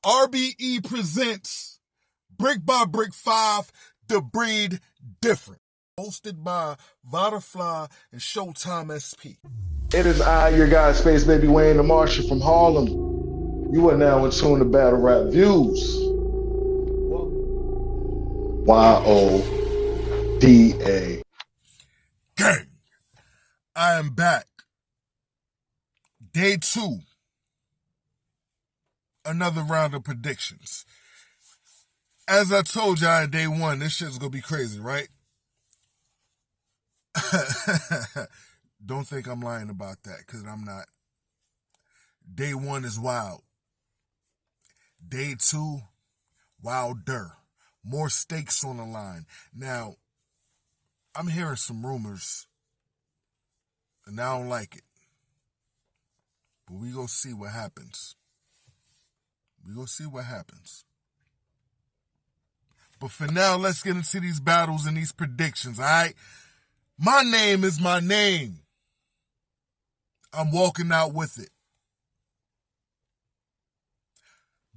RBE presents Brick by Brick 5, The Breed Different. Hosted by Butterfly and Showtime SP. It is I, your guy, Space Baby Wayne the Marshall from Harlem. You are now in tune to Battle Rap Views. Y-O-D-A. Gang! I am back. Day 2. Another round of predictions. As I told y'all in day 1, this shit's gonna be crazy, right? Don't think I'm lying about that, because I'm not. Day 1 is wild. Day 2, wilder. More stakes on the line. Now, I'm hearing some rumors, and I don't like it. But we gonna see what happens. But for now, let's get into these battles and these predictions, all right? My name is my name. I'm walking out with it.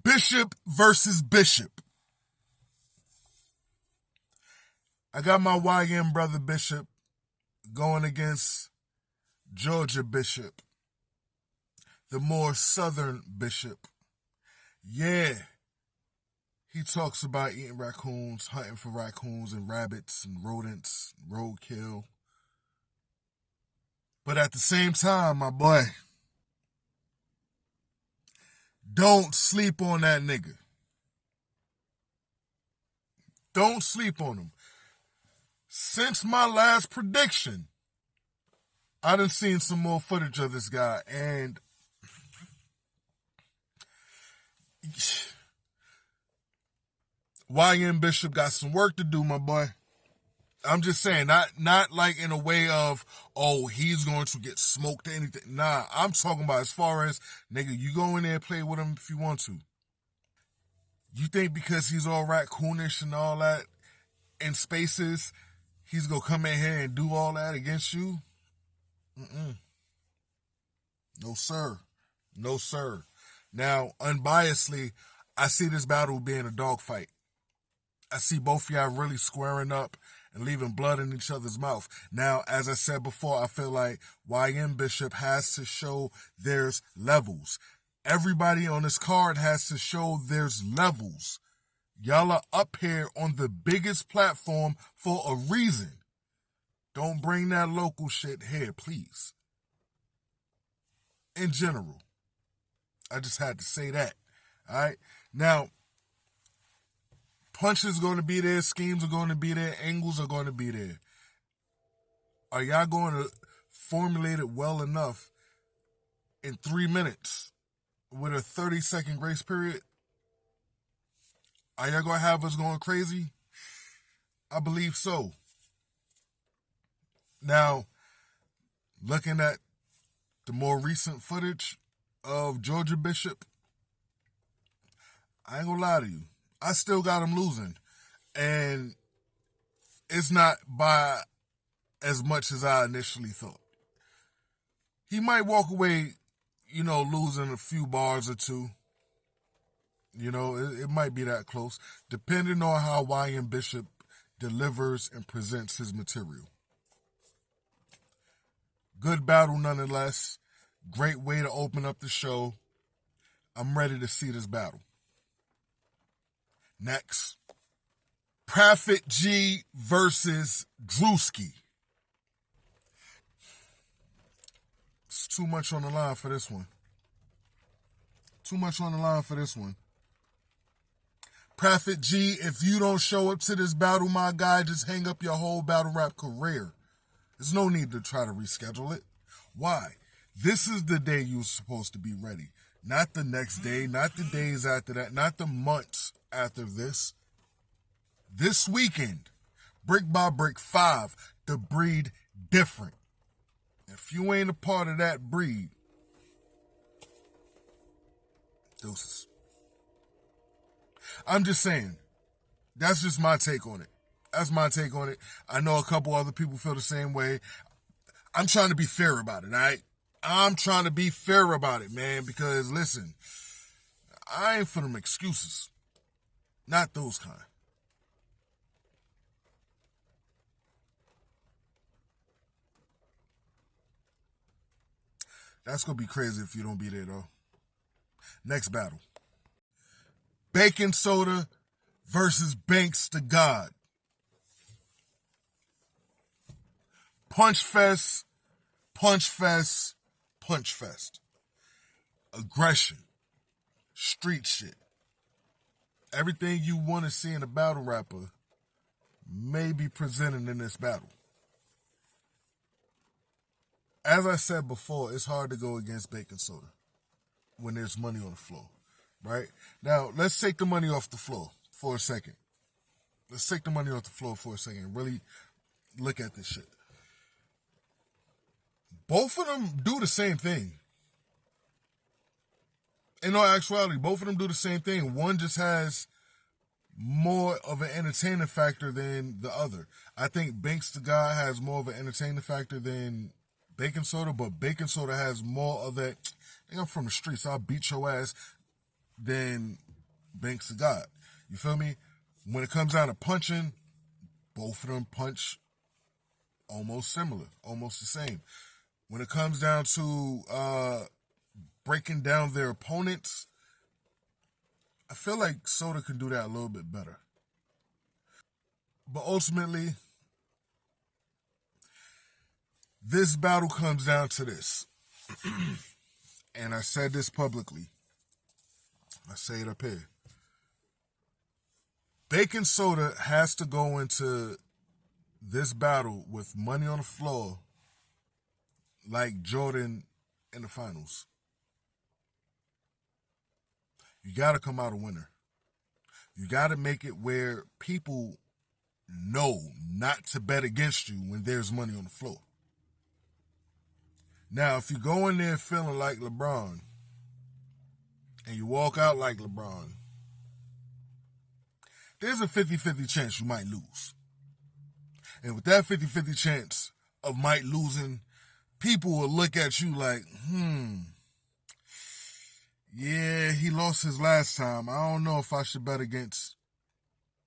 Bishop versus Bishop. I got my YM brother Bishop going against Georgia Bishop, the more southern Bishop. Yeah, he talks about eating raccoons, hunting for raccoons and rabbits and rodents, roadkill. But at the same time, my boy, don't sleep on that nigga. Don't sleep on him. Since my last prediction, I done seen some more footage of this guy, and YM Bishop got some work to do, my boy. I'm just saying, not like in a way of, oh, he's going to get smoked or anything. Nah, I'm talking about as far as, nigga, you go in there and play with him if you want to. You think because he's all raccoonish and all that in spaces, he's going to come in here and do all that against you? No, sir. No, sir. Now, unbiasedly, I see this battle being a dogfight. I see both of y'all really squaring up and leaving blood in each other's mouth. Now, as I said before, I feel like YM Bishop has to show there's levels. Everybody on this card has to show there's levels. Y'all are up here on the biggest platform for a reason. Don't bring that local shit here, please. In general. I just had to say that. All right? Now, punches are going to be there, schemes are going to be there, angles are going to be there. Are y'all going to formulate it well enough in 3 minutes with a 30-second grace period? Are y'all going to have us going crazy? I believe so. Now, looking at the more recent footage of Georgia Bishop, I ain't gonna lie to you. I still got him losing. And it's not by as much as I initially thought. He might walk away, losing a few bars or two. It might be that close, depending on how YM Bishop delivers and presents his material. Good battle nonetheless. Great way to open up the show. I'm ready to see this battle. Next, Prophet G versus Drewski. It's too much on the line for this one. Prophet G, if you don't show up to this battle, my guy, just hang up your whole battle rap career. There's no need to try to reschedule it. Why? This is the day you're supposed to be ready. Not the next day, not the days after that, not the months after this. This weekend, Brick by Brick 5, The Breed Different. If you ain't a part of that breed, deuces. I'm just saying, that's just my take on it. I know a couple other people feel the same way. I'm trying to be fair about it, all right? I'm trying to be fair about it, man, because listen, I ain't for them excuses. Not those kind. That's going to be crazy if you don't be there, though. Next battle. Baking Soda versus Banks to God. Punch fest, punch fest, punch fest. Aggression. Street shit. Everything you want to see in a battle rapper may be presented in this battle. As I said before, it's hard to go against Baking Soda when there's money on the floor, right? Now, let's take the money off the floor for a second. Let's take the money off the floor for a second and really look at this shit. Both of them do the same thing. In all actuality, both of them do the same thing. One just has more of an entertainment factor than the other. I think Banks to God has more of an entertainment factor than Baking Soda, but Baking Soda has more of that, I think I'm from the streets, I'll beat your ass, than Banks to God. You feel me? When it comes down to punching, both of them punch almost similar, almost the same. When it comes down to breaking down their opponents, I feel like Soda can do that a little bit better. But ultimately, this battle comes down to this. And I said this publicly. I say it up here. Baking Soda has to go into this battle with money on the floor like Jordan in the finals. You got to come out a winner. You got to make it where people know not to bet against you when there's money on the floor. Now, if you go in there feeling like LeBron and you walk out like LeBron, there's a 50-50 chance you might lose. And with that 50-50 chance of might losing, people will look at you like, yeah, he lost his last time. I don't know if I should bet against.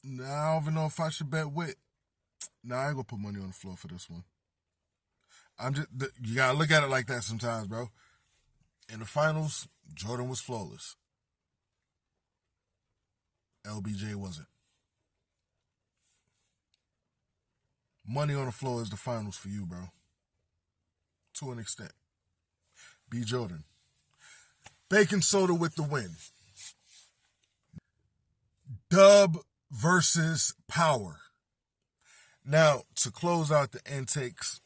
I don't even know if I should bet with. Nah, I ain't gonna put money on the floor for this one. You gotta look at it like that sometimes, bro. In the finals, Jordan was flawless. LBJ wasn't. Money on the floor is the finals for you, bro. To an extent. B. Jordan. Baking Soda with the win. Dub versus Power. Now, to close out the intakes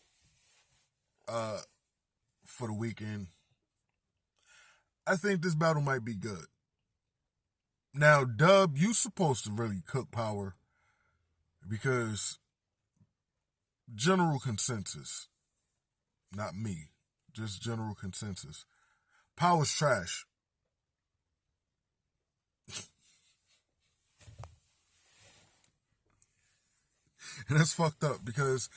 for the weekend, I think this battle might be good. Now, Dub, you supposed to really cook Power because general consensus, not me, just general consensus, Power's trash. And that's fucked up because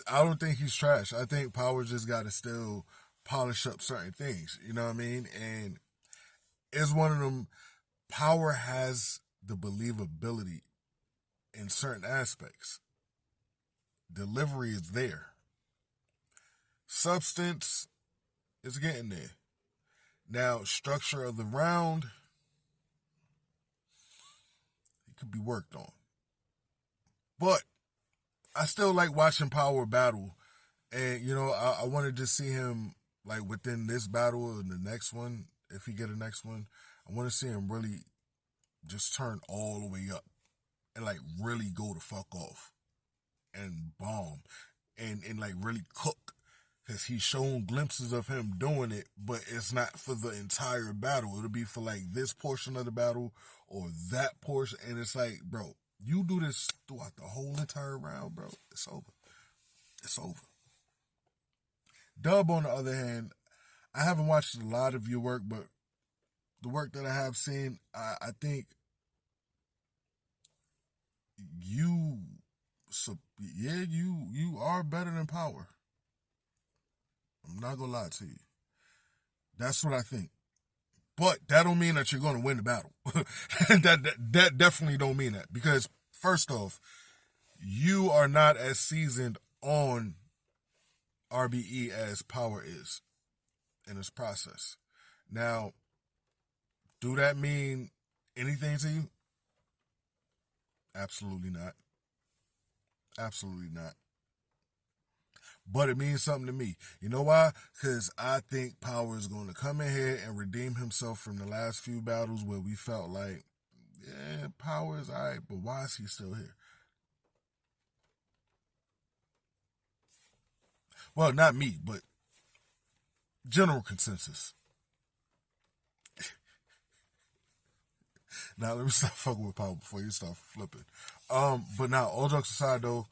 I don't think he's trash. I think Power just got to still polish up certain things. You know what I mean? And it's one of them. Power has the believability in certain aspects. Delivery is there. Substance is getting there. Now, structure of the round, it could be worked on. But I still like watching Power battle. And, you know, I wanted to see him, like, within this battle and the next one, if he get a next one, I want to see him really just turn all the way up and, like, really go the fuck off and bomb and like, really cook. Because he's shown glimpses of him doing it, but it's not for the entire battle. It'll be for, like, this portion of the battle or that portion. And it's like, bro, you do this throughout the whole entire round, bro. It's over. It's over. Dub, on the other hand, I haven't watched a lot of your work, but the work that I have seen, I think you are better than Power. I'm not gonna lie to you. That's what I think. But that don't mean that you're going to win the battle. that definitely don't mean that. Because first off, you are not as seasoned on RBE as Power is in this process. Now, do that mean anything to you? Absolutely not. Absolutely not. But it means something to me. You know why? Because I think Power is going to come in here and redeem himself from the last few battles where we felt like, yeah, Power is all right, but why is he still here? Well, not me, but general consensus. Now, let me stop fucking with Power before you start flipping. But now, all jokes aside, though,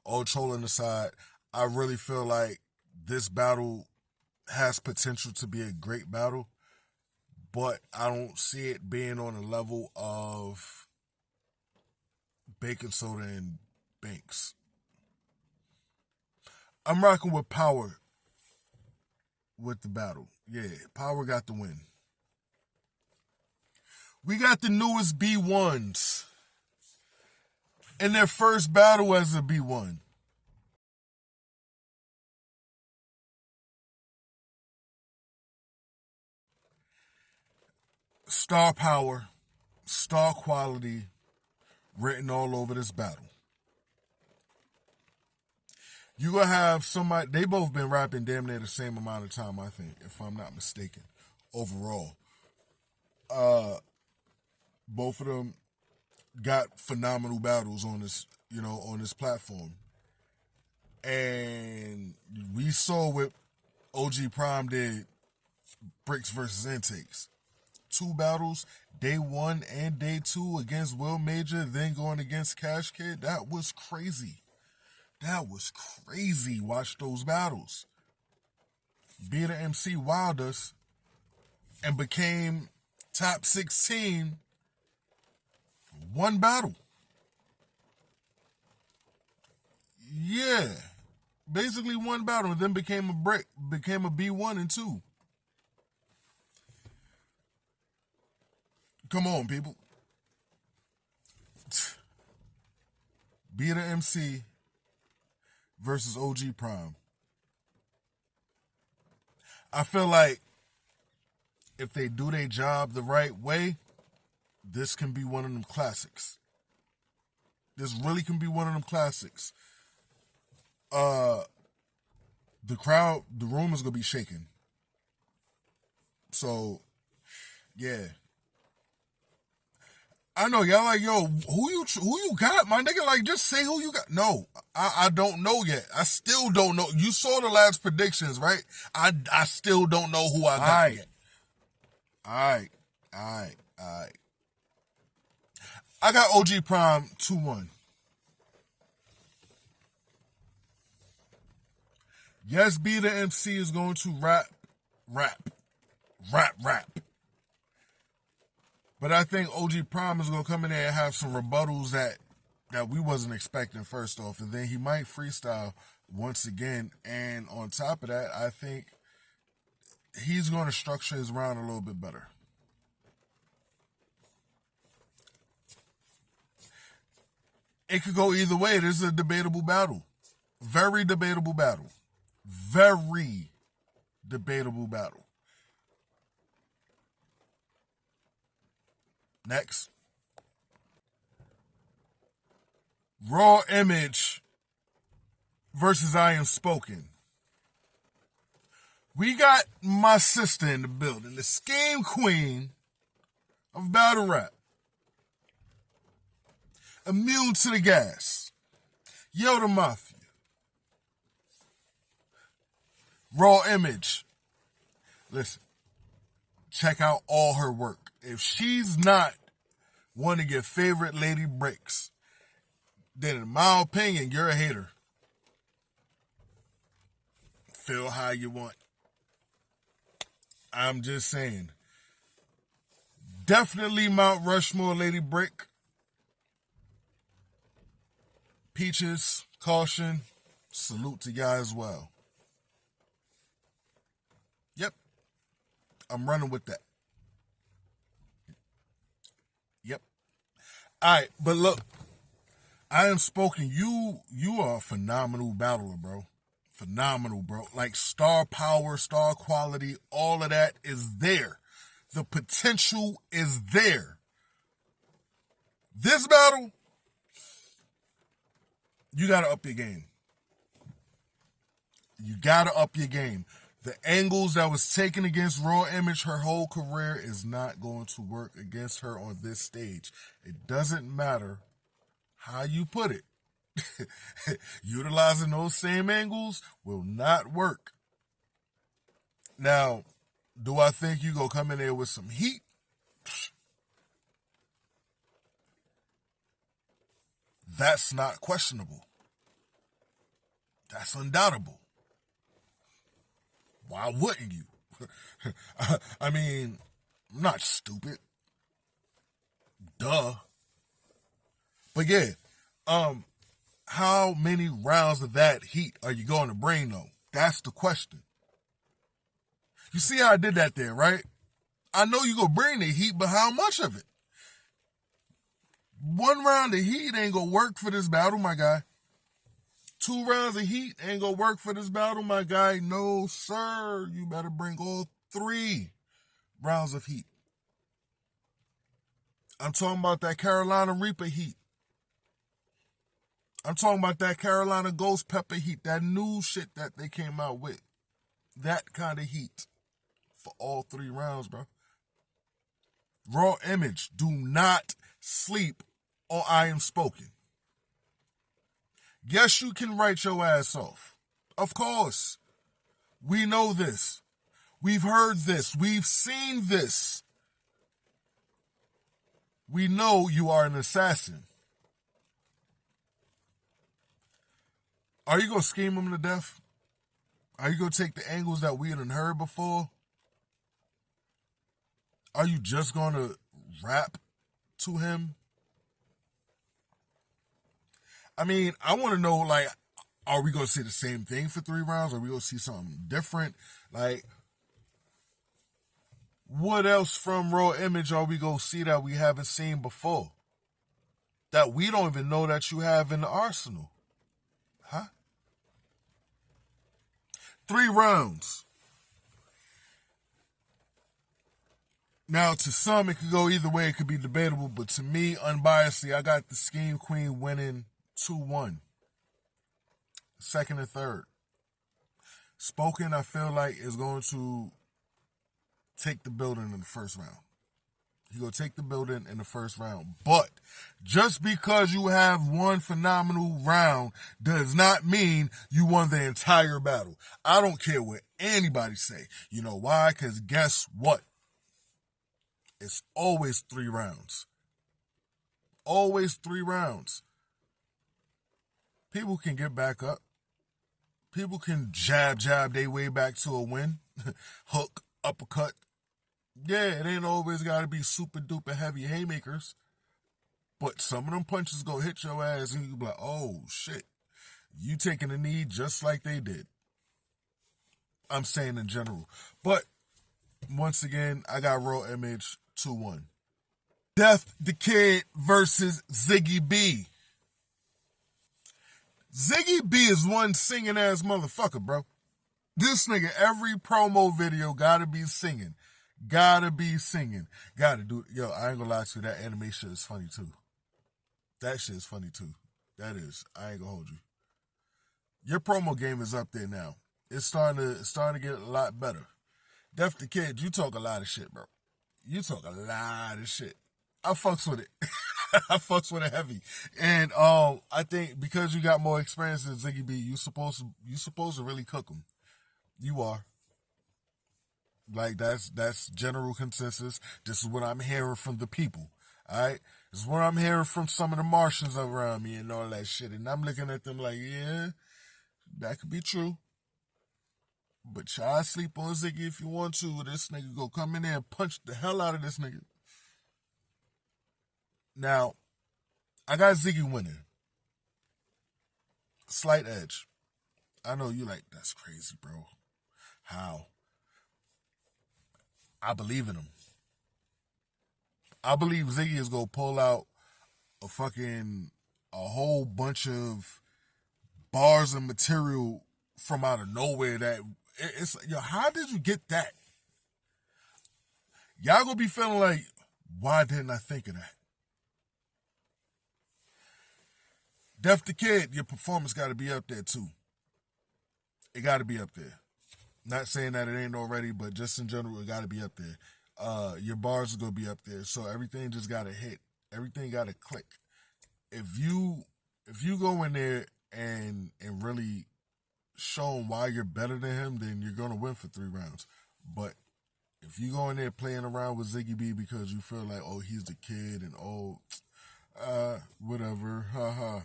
all trolling aside, I really feel like this battle has potential to be a great battle, but I don't see it being on the level of Baking Soda and Banks. I'm rocking with Power with the battle. Yeah, Power got the win. We got the newest B1s in their first battle as a B1. Star power, star quality written all over this battle. You gonna have somebody, they both been rapping damn near the same amount of time, I think, if I'm not mistaken, overall. Both of them got phenomenal battles on this, on this platform. And we saw what OG Prime did, Bricks versus Intakes. 2 battles, day 1 and day 2 against Will Major, then going against Cash Kid. That was crazy. That was crazy. Watch those battles. Beat the MC Wild Us and became top 16 one battle. Yeah. Basically one battle and then became a B1 and 2. Come on, people. Be the MC versus OG Prime. I feel like if they do their job the right way, this can be one of them classics. This really can be one of them classics. The crowd, the room is gonna be shaking. So, yeah. I know y'all like, yo, who you got, my nigga? Like, just say who you got. No, I don't know yet. I still don't know. You saw the last predictions, right? I still don't know who I got yet. All right. I got OG Prime 2-1. Yes, Be the MC is going to rap. But I think OG Prime is going to come in there and have some rebuttals that we wasn't expecting first off. And then he might freestyle once again. And on top of that, I think he's going to structure his round a little bit better. It could go either way. This is a debatable battle. Very debatable battle. Very debatable battle. Next. Raw Image versus I Am Spoken. We got my sister in the building, the scheme queen of battle rap. Immune to the gas. Yo, the Mafia. Raw Image. Listen, check out all her work. If she's not one of your favorite lady breaks, then in my opinion, you're a hater. Feel how you want. I'm just saying. Definitely Mount Rushmore Lady Brick. Peaches, Caution, salute to y'all as well. Yep. I'm running with that. Yep. All right, but look, I am spoken. You are a phenomenal battler, bro. Phenomenal, bro. Like star power, star quality, all of that is there. The potential is there. This battle, you gotta up your game. You gotta up your game. The angles that was taken against Raw Image her whole career is not going to work against her on this stage. It doesn't matter how you put it. Utilizing those same angles will not work. Now, do I think you go come in there with some heat? That's not questionable. That's undoubtable. Why wouldn't you? I mean, I'm not stupid. Duh. But yeah, how many rounds of that heat are you going to bring though? That's the question. You see how I did that there, right? I know you gonna bring the heat, but how much of it? One round of heat ain't gonna work for this battle, my guy. 2 rounds of heat ain't gonna work for this battle, my guy. No, sir. You better bring all 3 rounds of heat. I'm talking about that Carolina Reaper heat. I'm talking about that Carolina Ghost Pepper heat, that new shit that they came out with. That kind of heat for all 3 rounds, bro. Raw Image, do not sleep on I Am Spoken. Yes, you can write your ass off. Of course. We know this. We've heard this. We've seen this. We know you are an assassin. Are you going to scheme him to death? Are you going to take the angles that we hadn't heard before? Are you just going to rap to him? I mean, I want to know, like, are we going to see the same thing for 3 rounds? Are we going to see something different? Like, what else from Raw Image are we going to see that we haven't seen before? That we don't even know that you have in the arsenal? Huh? 3 rounds. Now, to some, it could go either way. It could be debatable. But to me, unbiasedly, I got the Scheme Queen winning 2-1. Second and third. Spoken, I feel like, is going to take the building in the first round. He's going to take the building in the first round. But just because you have one phenomenal round does not mean you won the entire battle. I don't care what anybody say. You know why? Because guess what? It's always 3 rounds. Always 3 rounds. People can get back up. People can jab their way back to a win. Hook, uppercut. Yeah, it ain't always got to be super duper heavy haymakers. But some of them punches go hit your ass and you be like, oh shit. You taking a knee just like they did. I'm saying in general. But once again, I got Raw Image 2-1. Death the Kid versus Ziggy B. Ziggy B is one singing ass motherfucker, bro. This nigga, every promo video gotta be singing. Gotta be singing. Gotta do it. Yo, I ain't gonna lie to you, that anime shit is funny too. That shit is funny too. That is. I ain't gonna hold you. Your promo game is up there now. It's starting to get a lot better. Death the Kid, you talk a lot of shit, bro. You talk a lot of shit. I fucks with it. I fucks with it heavy. And I think because you got more experience than Ziggy B, you supposed to really cook him. You are. Like that's general consensus. This is what I'm hearing from the people. Alright? This is what I'm hearing from some of the Martians around me and all that shit. And I'm looking at them like, yeah, that could be true. But y'all sleep on Ziggy if you want to. This nigga go come in there and punch the hell out of this nigga. Now, I got Ziggy winning. Slight edge. I know you like, that's crazy, bro. How? I believe in him. I believe Ziggy is gonna pull out a whole bunch of bars and material from out of nowhere that it's yo, how did you get that? Y'all gonna be feeling like, why didn't I think of that? Def the Kid, your performance gotta be up there too. It gotta be up there. Not saying that it ain't already, but just in general, it gotta be up there. Your bars are gonna be up there. So everything just gotta hit. Everything gotta click. If you go in there and really show him why you're better than him, then you're gonna win for 3 rounds. But if you go in there playing around with Ziggy B because you feel like, oh, he's the kid and whatever, haha.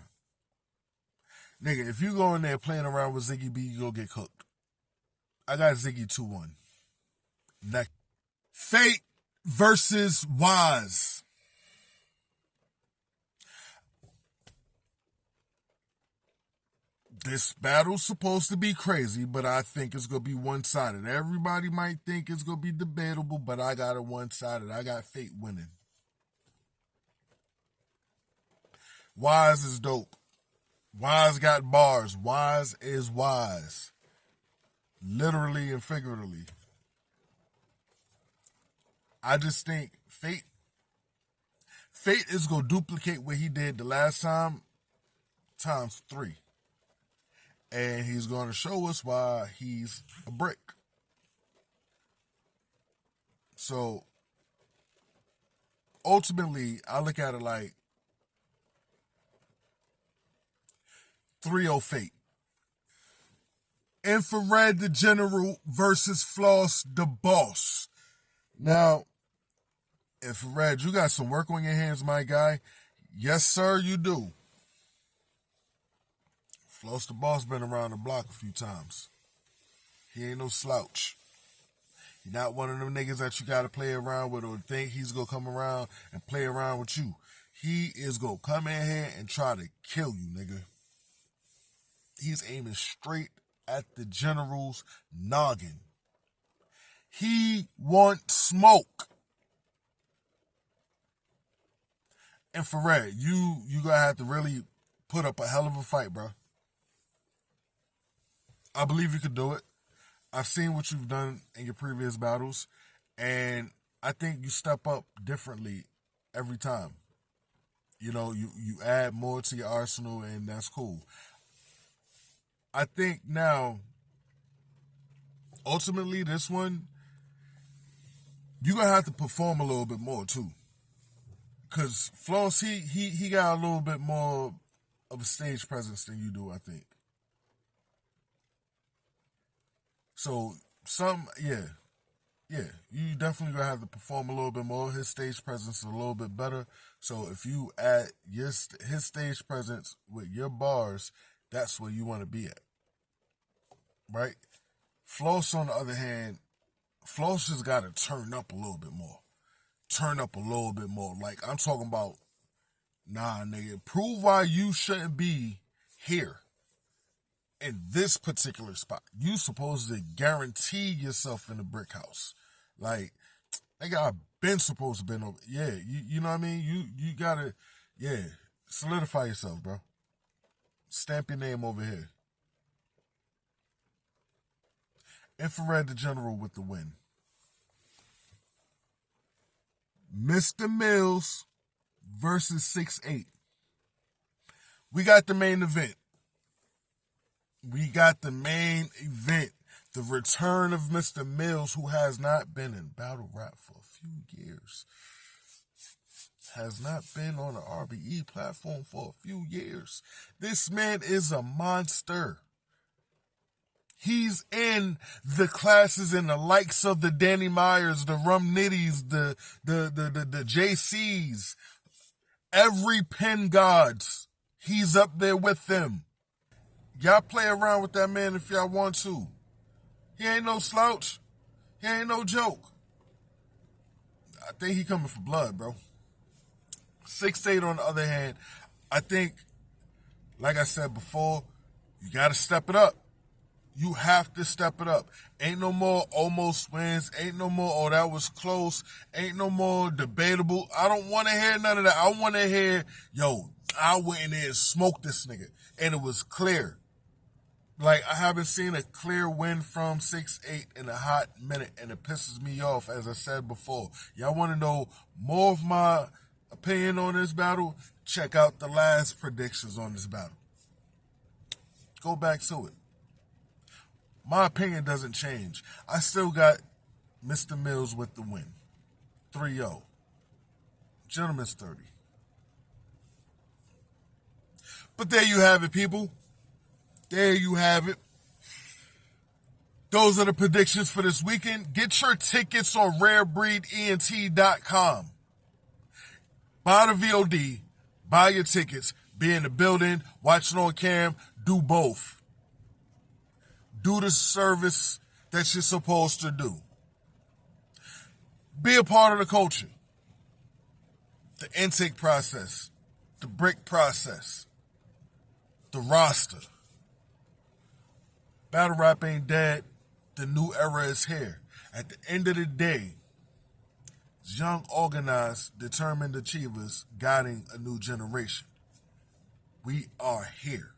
Nigga, if you go in there playing around with Ziggy B, you go get cooked. I got Ziggy 2-1. Next. Fate versus Wise. This battle's supposed to be crazy, but I think it's going to be one-sided. Everybody might think it's going to be debatable, but I got it one-sided. I got Fate winning. Wise is dope. Wise got bars. Wise is wise. Literally and figuratively. I just think Fate is going to duplicate what he did the last time times 3. And he's going to show us why he's a brick. So, ultimately, I look at it like 3-0 Fate. Infrared the General versus Floss the Boss. Now, Infrared, you got some work on your hands, my guy. Yes, sir, you do. Floss the Boss been around the block a few times. He ain't no slouch. He's not one of them niggas that you gotta play around with or think he's gonna come around and play around with you. He is gonna come in here and try to kill you, nigga. He's aiming straight at the General's noggin. He wants smoke. Infrared, you gonna have to really put up a hell of a fight, bro. I believe you could do it. I've seen what you've done in your previous battles, and I think you step up differently every time. You know, you add more to your arsenal, and that's cool. I think now, ultimately, this one, you're going to have to perform a little bit more, too. Because Floss, he got a little bit more of a stage presence than you do, I think. So, you definitely gonna have to perform a little bit more. His stage presence is a little bit better. So if you add his stage presence with your bars, that's where you want to be at, right? Floss, on the other hand, Floss just got to turn up a little bit more. Turn up a little bit more. Like, I'm talking about, nah, nigga, prove why you shouldn't be here. In this particular spot, you supposed to guarantee yourself in the brick house. Like, nigga, I've been supposed to been over. Yeah, you know what I mean? You gotta, solidify yourself, bro. Stamp your name over here. Infrared the General with the win. Mr. Mills versus 6'8". We got the main event. The return of Mr. Mills, who has not been in battle rap for a few years. Has not been on the RBE platform for a few years. This man is a monster. He's in the classes and the likes of the Danny Myers, the Rum Nitties, the JCs, every pen gods. He's up there with them. Y'all play around with that man if y'all want to. He ain't no slouch. He ain't no joke. I think he coming for blood, bro. 6'8" on the other hand, I think, like I said before, you got to step it up. You have to step it up. Ain't no more almost wins. Ain't no more, oh, that was close. Ain't no more debatable. I don't want to hear none of that. I want to hear, yo, I went in there and smoked this nigga. And it was clear. Like, I haven't seen a clear win from 6'8" in a hot minute, and it pisses me off, as I said before. Y'all want to know more of my opinion on this battle? Check out the last predictions on this battle. Go back to it. My opinion doesn't change. I still got Mr. Mills with the win. 3-0. Gentleman's 30. But there you have it, people. There you have it. Those are the predictions for this weekend. Get your tickets on rarebreedent.com. Buy the VOD. Buy your tickets. Be in the building. Watch it on cam. Do both. Do the service that you're supposed to do. Be a part of the culture. The intake process. The break process. The roster. Battle rap ain't dead. The new era is here. At the end of the day, it's young, organized, determined achievers guiding a new generation. We are here.